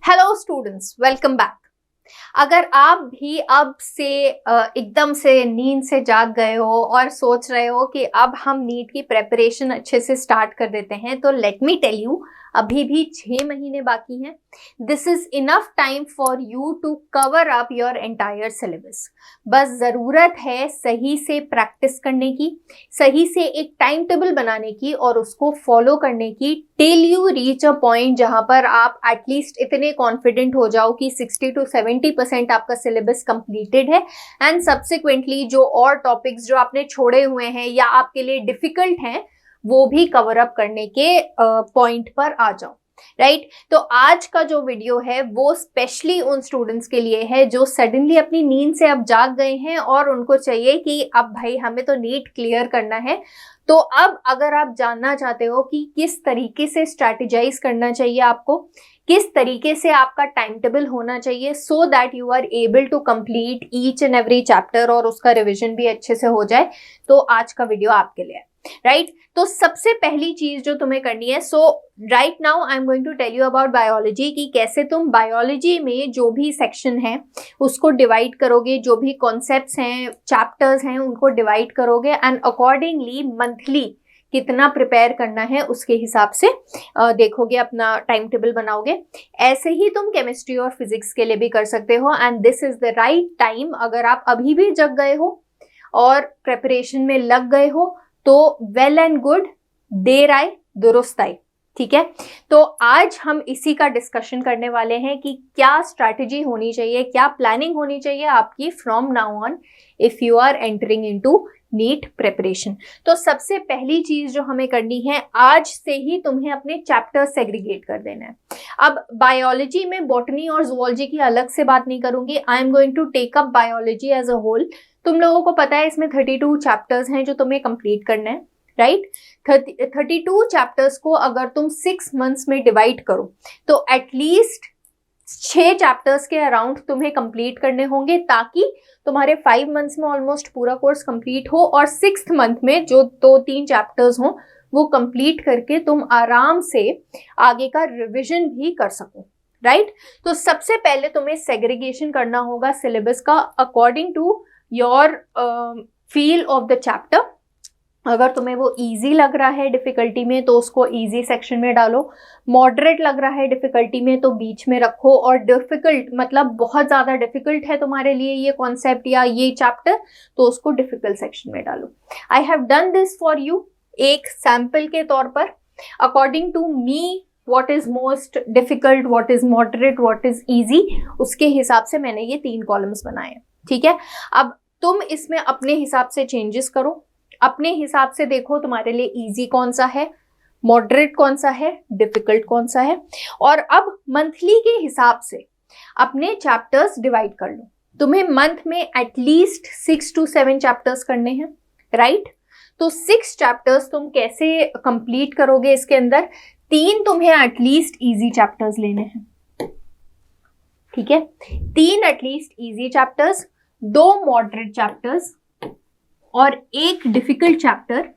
Hello students, welcome back. अगर आप भी अब से एकदम से नींद से जाग गए हो और सोच रहे हो कि अब हम नीट की प्रेपरेशन अच्छे से स्टार्ट कर देते हैं, तो लेट मी टेल यू, अभी भी 6 महीने बाकी हैं। This is enough time for you to cover up your entire syllabus. बस ज़रूरत है सही से प्रैक्टिस करने की, सही से एक टाइम टेबल बनाने की और उसको फॉलो करने की till you reach a point जहां पर आप एटलीस्ट इतने कॉन्फिडेंट हो जाओ कि 60 to 70% आपका सिलेबस कंप्लीटेड है एंड सब्सिक्वेंटली जो और टॉपिक्स जो आपने छोड़े हुए हैं या आपके लिए डिफिकल्ट हैं वो भी कवर अप करने के पॉइंट पर आ जाओ। राइट तो आज का जो वीडियो है वो स्पेशली उन स्टूडेंट्स के लिए है जो सडनली अपनी नींद से अब जाग गए हैं और उनको चाहिए कि अब भाई हमें तो नीट क्लियर करना है। तो अब अगर आप जानना चाहते हो कि किस तरीके से स्ट्रैटेजाइज करना चाहिए आपको, किस तरीके से आपका टाइम टेबल होना चाहिए so that you are able to complete each and every chapter और उसका रिविजन भी अच्छे से हो जाए, तो आज का वीडियो आपके लिए है। राइट तो सबसे पहली चीज जो तुम्हें करनी है, so right now I am going to tell you about biology कि कैसे तुम बायोलॉजी में जो भी सेक्शन है उसको डिवाइड करोगे, जो भी कॉन्सेप्ट्स हैं, चैप्टर्स हैं, उनको डिवाइड करोगे एंड अकॉर्डिंगली मंथली कितना प्रिपेयर करना है उसके हिसाब से देखोगे, अपना टाइम टेबल बनाओगे। ऐसे ही तुम केमिस्ट्री और फिजिक्स के लिए भी कर सकते हो and this is the right time. अगर आप अभी भी जग गए हो और प्रेपरेशन में लग गए हो तो वेल एंड गुड, देर आए दुरुस्त आए। ठीक है, तो आज हम इसी का डिस्कशन करने वाले हैं कि क्या स्ट्रैटेजी होनी चाहिए, क्या प्लानिंग होनी चाहिए आपकी from now on if you are entering into NEET preparation. तो सबसे पहली चीज जो हमें करनी है, आज से ही तुम्हें अपने चैप्टर सेग्रीगेट कर देना है। अब बायोलॉजी में बॉटनी और जूलॉजी की अलग से बात नहीं करूंगी, I am going to take up biology as a whole. तुम लोगों को पता है इसमें 32 चैप्टर्स हैं जो तुम्हें कंप्लीट करना है। राइट 32 चैप्टर्स को अगर तुम 6 मंथ्स में डिवाइड करो तो एटलीस्ट 6 चैप्टर्स के अराउंड तुम्हें कंप्लीट करने होंगे, ताकि तुम्हारे 5 मंथ्स में ऑलमोस्ट पूरा कोर्स कंप्लीट हो और 6th मंथ में जो 2-3 चैप्टर्स हो वो कंप्लीट करके तुम आराम से आगे का रिविजन भी कर सको। राइट तो सबसे पहले तुम्हें सेग्रीगेशन करना होगा सिलेबस का according to your feel of the chapter. अगर तुम्हें वो इजी लग रहा है डिफिकल्टी में तो उसको इजी सेक्शन में डालो, मॉडरेट लग रहा है डिफिकल्टी में तो बीच में रखो, और डिफिकल्ट मतलब बहुत ज़्यादा डिफिकल्ट है तुम्हारे लिए ये कॉन्सेप्ट या ये चैप्टर तो उसको डिफिकल्ट सेक्शन में डालो। I have done this for you एक सैम्पल के तौर पर। According to me what is most difficult, what is moderate, what is easy, उसके हिसाब से मैंने ये 3 कॉलम्स बनाए हैं। ठीक है, अब तुम इसमें अपने हिसाब से चेंजेस करो, अपने हिसाब से देखो तुम्हारे लिए इजी कौन सा है, मॉडरेट कौन सा है, डिफिकल्ट कौन सा है, और अब मंथली के हिसाब से अपने चैप्टर्स डिवाइड कर लो। तुम्हें मंथ में एटलीस्ट 6 to 7 चैप्टर्स करने हैं। राइट तो 6 चैप्टर्स तुम कैसे कंप्लीट करोगे, इसके अंदर 3 तुम्हें एटलीस्ट इजी चैप्टर्स लेने हैं। ठीक है, 3 at least easy chapters, 2 moderate chapters और 1 डिफिकल्ट चैप्टर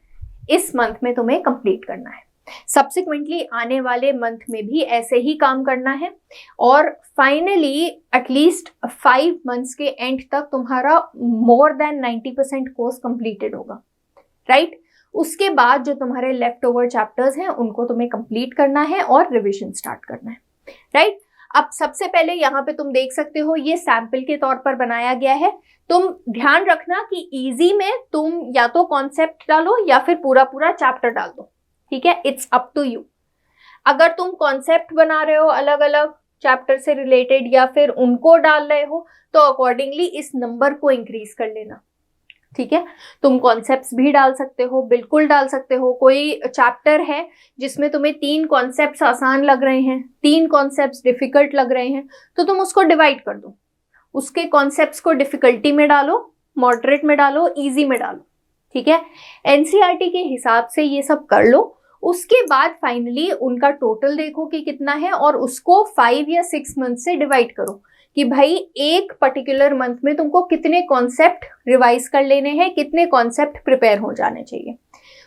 इस मंथ में तुम्हें कंप्लीट करना है। सब्सिक्वेंटली आने वाले मंथ में भी ऐसे ही काम करना है और फाइनली एटलीस्ट 5 मंथ्स के एंड तक तुम्हारा मोर देन 90% कोर्स कंप्लीटेड होगा। राइट उसके बाद जो तुम्हारे लेफ्ट ओवर चैप्टर्स हैं उनको तुम्हें कंप्लीट करना है और रिविजन स्टार्ट करना है। राइट अब सबसे पहले यहाँ पे तुम देख सकते हो ये सैंपल के तौर पर बनाया गया है। तुम ध्यान रखना कि इजी में तुम या तो कॉन्सेप्ट डालो या फिर पूरा पूरा चैप्टर डाल दो। ठीक है, इट्स अप टू यू। अगर तुम कॉन्सेप्ट बना रहे हो अलग अलग चैप्टर से रिलेटेड या फिर उनको डाल रहे हो तो अकॉर्डिंगली इस नंबर को इंक्रीज कर लेना। ठीक है, तुम कॉन्सेप्ट्स भी डाल सकते हो, बिल्कुल डाल सकते हो। कोई चैप्टर है जिसमें तुम्हें 3 कॉन्सेप्ट्स आसान लग रहे हैं, 3 कॉन्सेप्ट्स डिफिकल्ट लग रहे हैं, तो तुम उसको डिवाइड कर दो, उसके कॉन्सेप्ट्स को डिफिकल्टी में डालो, मॉडरेट में डालो, इजी में डालो। ठीक है, एनसीईआरटी के हिसाब से ये सब कर लो। उसके बाद फाइनली उनका टोटल देखो कि कितना है और उसको 5 या 6 मंथ से डिवाइड करो कि भाई एक पर्टिकुलर मंथ में तुमको कितने कॉन्सेप्ट रिवाइज कर लेने हैं, कितने कॉन्सेप्ट प्रिपेयर हो जाने चाहिए।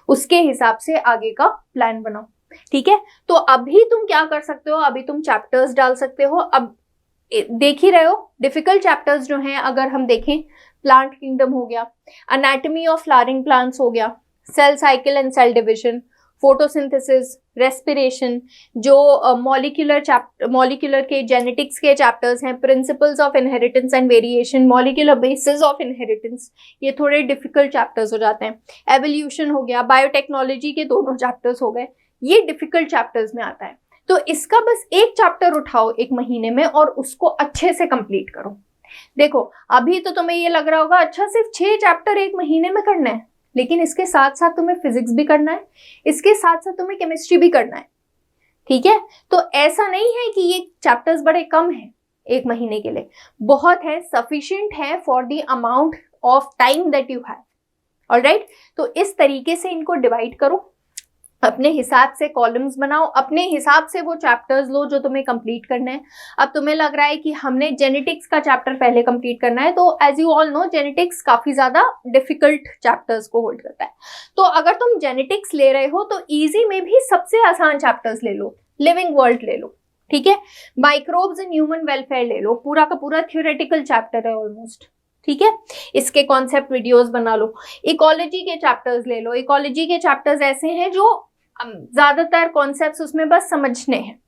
उसके हिसाब से आगे का प्लान बनाओ। ठीक है, तो अभी तुम क्या कर सकते हो, अभी तुम चैप्टर्स डाल सकते हो। अब देख ही रहे हो डिफिकल्ट चैप्टर्स जो हैं, अगर हम देखें प्लांट किंगडम हो गया, एनाटॉमी ऑफ फ्लावरिंग प्लांट्स हो गया, cell cycle and cell division, photosynthesis, respiration, जो मॉलिक्यूलर के जेनेटिक्स के चैप्टर्स हैं, principles of inheritance and variation, molecular basis of inheritance, ये थोड़े डिफिकल्ट चैप्टर्स हो जाते हैं। एवोल्यूशन हो गया, बायोटेक्नोलॉजी के दोनों चैप्टर्स हो गए, ये डिफिकल्ट चैप्टर्स में आता है। तो इसका बस एक चैप्टर उठाओ एक महीने में और उसको अच्छे से कंप्लीट करो। देखो अभी तो तुम्हें ये लग रहा होगा अच्छा सिर्फ 6 चैप्टर एक महीने में करना है, लेकिन इसके साथ साथ तुम्हें फिजिक्स भी करना है, इसके साथ साथ तुम्हें केमिस्ट्री भी करना है। ठीक है, तो ऐसा नहीं है कि ये चैप्टर्स बड़े कम हैं एक महीने के लिए, बहुत है, सफिशिएंट है for the amount of time that you have. Alright, तो इस तरीके से इनको डिवाइड करो, अपने हिसाब से कॉलम्स बनाओ, अपने हिसाब से वो चैप्टर्स लो जो तुम्हें कंप्लीट करना है। अब तुम्हें लग रहा है कि हमने जेनेटिक्स का चैप्टर पहले कंप्लीट करना है, तो as you all know genetics काफी ज्यादा डिफिकल्ट चैप्टर्स को होल्ड करता है। तो अगर तुम जेनेटिक्स ले रहे हो तो इजी में भी सबसे आसान चैप्टर्स ले लो, लिविंग वर्ल्ड ले लो, ठीक है, माइक्रोब्स एंड ह्यूमन वेलफेयर ले लो, पूरा का पूरा थ्योरेटिकल चैप्टर है ऑलमोस्ट। ठीक है, इसके कॉन्सेप्ट वीडियोस बना लो। इकोलॉजी के चैप्टर्स ले लो, इकोलॉजी के चैप्टर्स ऐसे हैं जो ज्यादातर कॉन्सेप्ट्स उसमें बस समझने हैं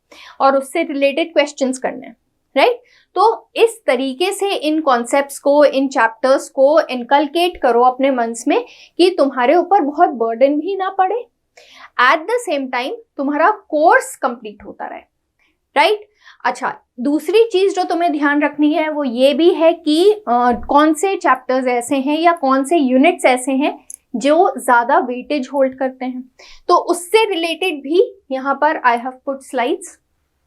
और उससे रिलेटेड क्वेश्चंस करने हैं, राइट। तो इस तरीके से इन कॉन्सेप्ट्स को, इन चैप्टर्स को इनकलकेट करो अपने मन में कि तुम्हारे ऊपर बहुत बर्डन भी ना पड़े, एट द सेम टाइम तुम्हारा कोर्स कंप्लीट होता रहे, राइट। अच्छा, दूसरी चीज जो तुम्हें ध्यान रखनी है वो ये भी है कि कौन से चैप्टर्स ऐसे हैं या कौन से यूनिट्स ऐसे हैं जो ज्यादा वेटेज होल्ड करते हैं, तो उससे रिलेटेड भी यहाँ पर I have put slides,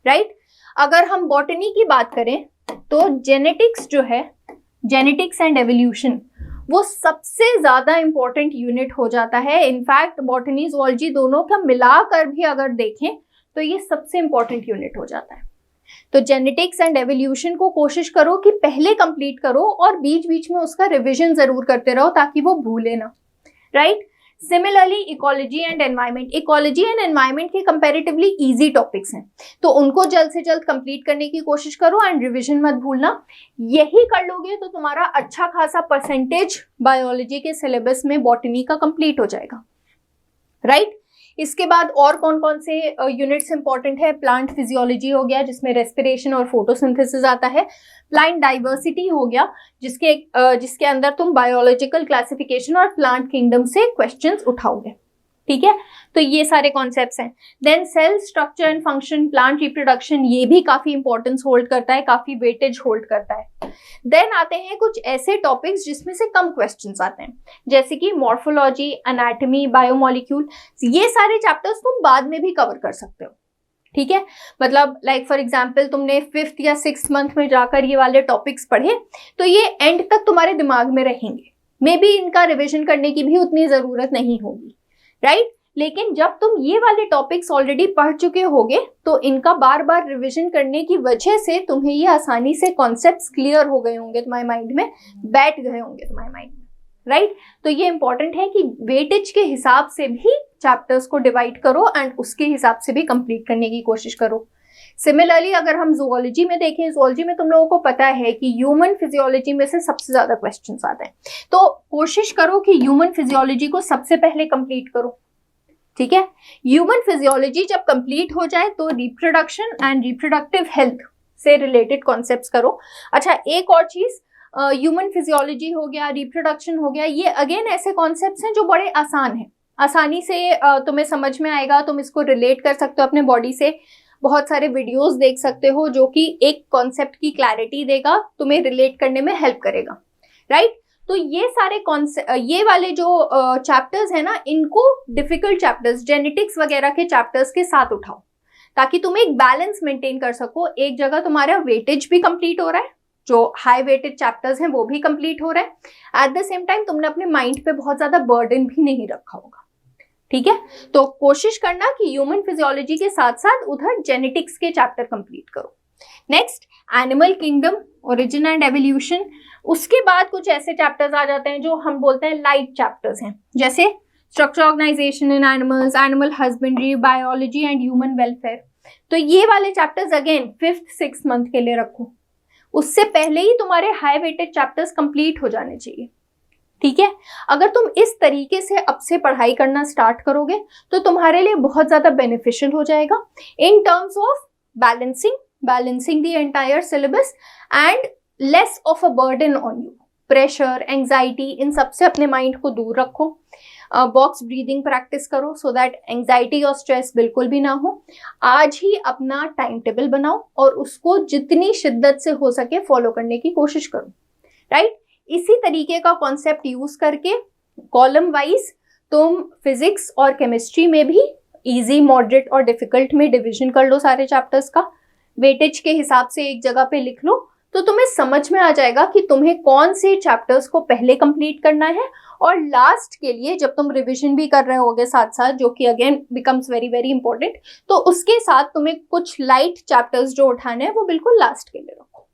right. अगर हम बॉटनी की बात करें तो जेनेटिक्स जो है, जेनेटिक्स एंड एवोल्यूशन, वो सबसे ज्यादा इंपॉर्टेंट यूनिट हो जाता है। इनफैक्ट बॉटनी ज़ूलॉजी दोनों का मिलाकर भी अगर देखें तो ये सबसे इंपॉर्टेंट यूनिट हो जाता है। तो जेनेटिक्स एंड एवोल्यूशन को कोशिश करो कि पहले कंप्लीट करो और बीच बीच में उसका रिविजन जरूर करते रहो ताकि वो भूले ना, right. Similarly ecology and environment, ecology and environment के कंपैरेटिवली इजी टॉपिक्स हैं, तो उनको जल्द से जल्द कंप्लीट करने की कोशिश करो एंड रिवीजन मत भूलना। यही कर लोगे तो तुम्हारा अच्छा खासा परसेंटेज बायोलॉजी के सिलेबस में बॉटनी का कंप्लीट हो जाएगा, राइट। इसके बाद और कौन कौन से यूनिट्स इंपॉर्टेंट है, प्लांट फिजियोलॉजी हो गया जिसमें रेस्पिरेशन और फोटोसिंथेसिस आता है, प्लांट डाइवर्सिटी हो गया जिसके अंदर तुम बायोलॉजिकल क्लासिफिकेशन और प्लांट किंगडम से क्वेश्चंस उठाओगे, ठीक है। तो ये सारे कॉन्सेप्ट्स हैं। Then cell structure and function, plant reproduction, ये भी काफी इंपॉर्टेंस होल्ड करता है, काफी वेटेज होल्ड करता है। देन आते हैं कुछ ऐसे टॉपिक्स जिसमें से कम क्वेश्चंस आते हैं, जैसे कि मॉर्फोलॉजी, एनाटॉमी, बायोमोलिक्यूल, ये सारे चैप्टर्स तुम बाद में भी कवर कर सकते हो, ठीक है। मतलब लाइक फॉर एग्जाम्पल तुमने 5th या 6th मंथ में जाकर ये वाले टॉपिक्स पढ़े तो ये एंड तक तुम्हारे दिमाग में रहेंगे, मे बी इनका रिविजन करने की भी उतनी जरूरत नहीं होगी, राइट। लेकिन जब तुम ये वाले टॉपिक्स ऑलरेडी पढ़ चुके होगे तो इनका बार बार रिवीजन करने की वजह से तुम्हें ये आसानी से कॉन्सेप्ट्स क्लियर हो गए होंगे, तुम्हारे माइंड में बैठ गए होंगे तुम्हारे माइंड में, राइट। तो ये इंपॉर्टेंट है कि वेटेज के हिसाब से भी चैप्टर्स को डिवाइड करो एंड उसके हिसाब से भी कंप्लीट करने की कोशिश करो। सिमिलरली अगर हम जूलॉजी में देखें, जूलॉजी में तुम लोगों को पता है कि ह्यूमन फिजियोलॉजी में से सबसे ज्यादा क्वेश्चंस आते हैं, तो कोशिश करो कि ह्यूमन फिजियोलॉजी को सबसे पहले कंप्लीट करो, ठीक है। ह्यूमन फिजियोलॉजी जब कंप्लीट हो जाए तो रिप्रोडक्शन एंड रिप्रोडक्टिव हेल्थ से रिलेटेड कॉन्सेप्ट्स करो। अच्छा, एक और चीज, ह्यूमन फिजियोलॉजी हो गया, रिप्रोडक्शन हो गया, ये अगेन ऐसे कॉन्सेप्ट्स हैं जो बड़े आसान हैं, आसानी से तुम्हें समझ में आएगा, तुम इसको रिलेट कर सकते हो अपने बॉडी से। बहुत सारे वीडियोस देख सकते हो जो कि एक कॉन्सेप्ट की क्लैरिटी देगा, तुम्हें रिलेट करने में हेल्प करेगा, राइट। तो ये सारे ये वाले जो चैप्टर्स है ना, इनको डिफिकल्ट चैप्टर्स, जेनेटिक्स वगैरह के चैप्टर्स के साथ उठाओ ताकि तुम एक बैलेंस मेंटेन कर सको। एक जगह तुम्हारा वेटेज भी कंप्लीट हो रहा है, जो हाई वेटेड चैप्टर्स हैं वो भी कंप्लीट हो रहा है, एट द सेम टाइम तुमने अपने माइंड पे बहुत ज्यादा बर्डन भी नहीं रखा होगा, ठीक है। तो कोशिश करना कि ह्यूमन फिजियोलॉजी के साथ साथ उधर जेनेटिक्स के चैप्टर कंप्लीट करो। Next, animal kingdom, origin and evolution. उसके बाद कुछ ऐसे चैप्टर्स आ जाते हैं जो हम बोलते हैं लाइट चैप्टर्स हैं, जैसे structure organisation in animals, animal husbandry, biology and human welfare. तो ये वाले chapters again 5th 6th month के लिए रखो, उससे पहले ही तुम्हारे हाई वेटेड चैप्टर्स कंप्लीट हो जाने चाहिए, ठीक है। अगर तुम इस तरीके से अब से पढ़ाई करना स्टार्ट करोगे तो तुम्हारे लिए बहुत ज्यादा बेनिफिशियल हो जाएगा in terms of balancing the entire syllabus and less of a burden on you. Pressure, anxiety, इन सबसे अपने माइंड को दूर रखो। बॉक्स ब्रीदिंग प्रैक्टिस करो सो दैट एंजाइटी और स्ट्रेस बिल्कुल भी ना हो। आज ही अपना टाइम टेबल बनाओ और उसको जितनी शिद्दत से हो सके फॉलो करने की कोशिश करो, राइट। इसी तरीके का कॉन्सेप्ट यूज करके कॉलम वाइज तुम फिजिक्स और केमिस्ट्री में भी इजी, मॉडरेट और डिफिकल्ट में डिवीजन कर लो सारे चैप्टर्स का। वेटेज के हिसाब से एक जगह पे लिख लो तो तुम्हें समझ में आ जाएगा कि तुम्हें कौन से चैप्टर्स को पहले कंप्लीट करना है, और लास्ट के लिए जब तुम रिवीजन भी कर रहे होगे साथ साथ, जो कि again becomes very very important, तो उसके साथ तुम्हें कुछ लाइट चैप्टर्स जो उठाने हैं वो बिल्कुल लास्ट के लिए रखो,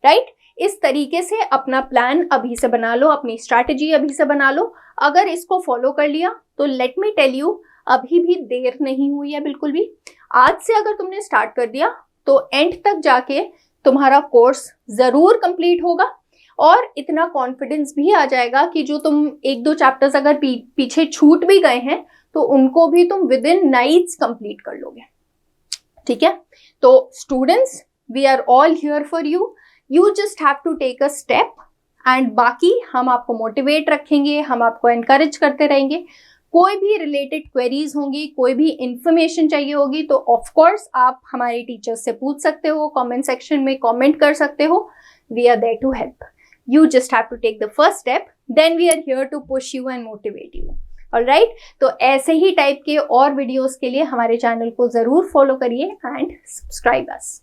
राइट। इस तरीके से अपना प्लान अभी से बना लो, अपनी स्ट्रैटेजी अभी से बना लो। अगर इसको फॉलो कर लिया तो लेट मी टेल यू, अभी भी देर नहीं हुई है बिल्कुल भी। आज से अगर तुमने स्टार्ट कर दिया तो एंड तक जाके तुम्हारा कोर्स जरूर कंप्लीट होगा, और इतना कॉन्फिडेंस भी आ जाएगा कि जो तुम 1-2 चैप्टर्स अगर पीछे छूट भी गए हैं तो उनको भी तुम विद इन नाइट्स कंप्लीट कर लोगे, ठीक है। तो students, we are all here for you, you just have to take a step, and बाकी हम आपको मोटिवेट रखेंगे, हम आपको एनकरेज करते रहेंगे। कोई भी रिलेटेड क्वेरीज होंगी, कोई भी इंफॉर्मेशन चाहिए होगी तो ऑफ कोर्स आप हमारे टीचर्स से पूछ सकते हो, कमेंट सेक्शन में कमेंट कर सकते हो। We are there to help, you just have to take the first step, then we are here to push you and motivate you, alright. तो ऐसे ही टाइप के और वीडियोस के लिए हमारे चैनल को जरूर फॉलो करिए एंड सब्सक्राइब अस।